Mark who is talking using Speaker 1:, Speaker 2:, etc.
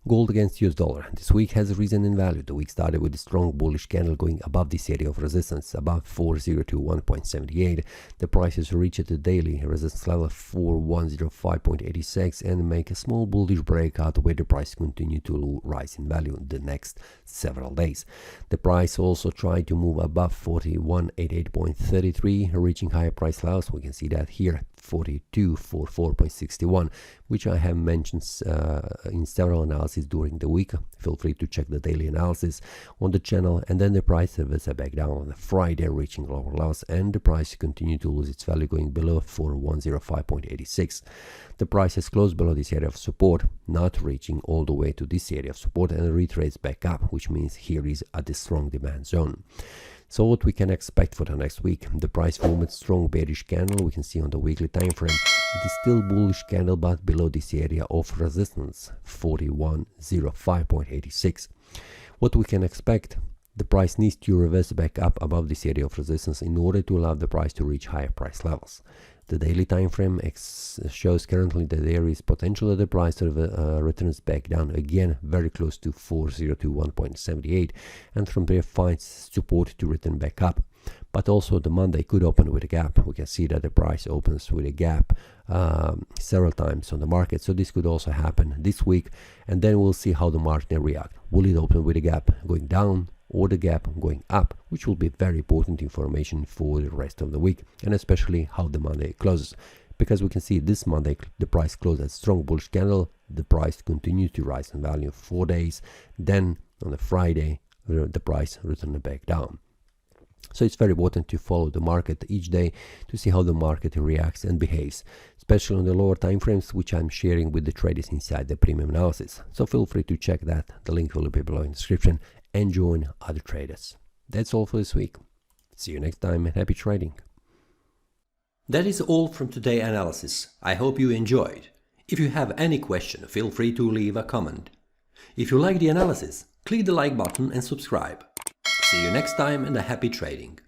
Speaker 1: Gold against US dollar. This week has risen in value. The week started with a strong bullish candle going above this area of resistance, above 4021.78. The price has reached the daily resistance level of 4105.86 and make a small bullish breakout where the price continue to rise in value the next several days. The price also tried to move above 4188.33, reaching higher price levels. We can see that here, 4244.61, which I have mentioned in several analyses during the week. Feel free to check the daily analysis on the channel. And then the price reversed back down on the Friday, reaching lower levels, and the price continued to lose its value, going below 4105.86. The price has closed below this area of support, not reaching all the way to this area of support, and retraces back up, which means here is at the strong demand zone. So what we can expect for the next week? The price formed strong bearish candle. We can see on the weekly time frame it is still bullish candle, but below this area of resistance, 4105.86. What we can expect? The price needs to reverse back up above this area of resistance in order to allow the price to reach higher price levels. The daily time frame shows currently that there is potential that the price returns back down again, very close to 4021.78, and from there finds support to return back up. But also the Monday could open with a gap. We can see that the price opens with a gap several times on the market, so this could also happen this week, and then we'll see how the market react. Will it open with a gap going down, or the gap going up, which will be very important information for the rest of the week, and especially how the Monday closes, because we can see this Monday the price closed a strong bullish candle. The price continued to rise in value 4 days, then on the Friday the price returned back down. So it's very important to follow the market each day to see how the market reacts and behaves, especially on the lower time frames, which I'm sharing with the traders inside the premium analysis. So feel free to check that. The link will be below in the description, and join other traders. That's all for this week. See you next time and happy trading.
Speaker 2: That is all from today's analysis. I hope you enjoyed. If you have any question, feel free to leave a comment. If you like the analysis, click the like button and subscribe. See you next time and a happy trading.